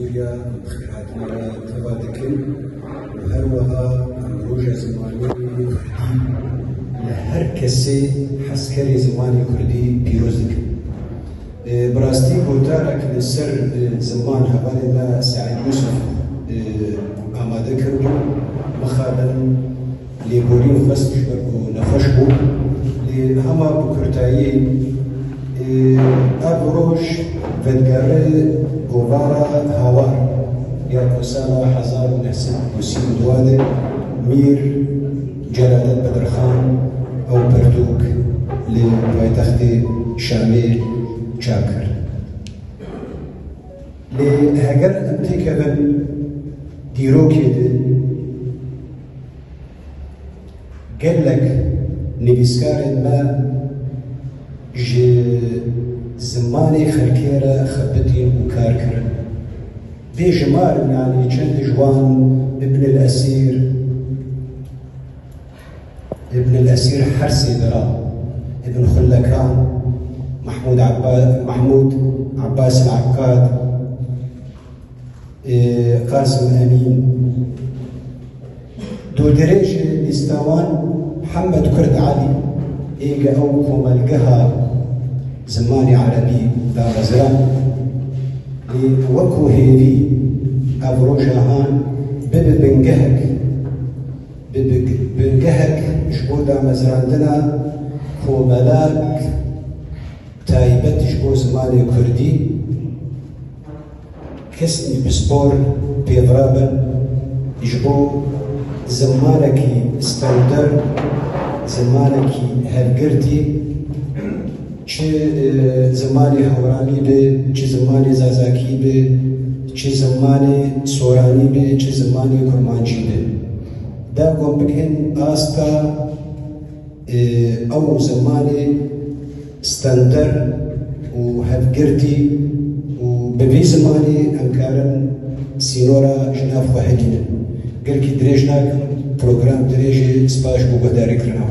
سوريا خيراتنا تبادكن وهروها روجا زماني لهر كسي حسكري زماني كردي بيروزك براستي قوتارك لسر زمان هبالي ما سعيد يوسف آماده كردو مخابن لبوري وخست جبرو نخشبو لهما بكرتايي أبروش فدقاري غوبارا هاوار يا كسالة حزار نحسن وسيم دوادة مير جلالة بدرخان أو بردوك لبايتخت شامي شاكر لهجر أمتي كذن ديروكي قال لك نبيسكار ما زماني خلكيرا خبتين وكاركرا دي جمار يعني چند جوان ابن الأسير حرسي درا ابن خلكان محمود عباس العقاد قاسم أمين دو دريج استوان محمد كرد علي إيجا أو كومالجها زماني عربي دا غزران وكو هيدي أبروجهان بنجهك جبودا مزراندنا كو ملاك تايبت جبو زماني كردي كسني بسبور بيضرابا جبو زمانكي استندر زمانكي هرقرتي چه زمانی هورانی به، چه زمانی زازاکی به، چه زمانی سورانی به، چه زمانی کرمانچی به. دا قوم بکن آستا او زمانی استندر و هفگردی و ببی زمانی امکارن سینورا جناف خواهدین. گرکی دریج ناکن پروگرام دریج سپاش بو بداره کرناو.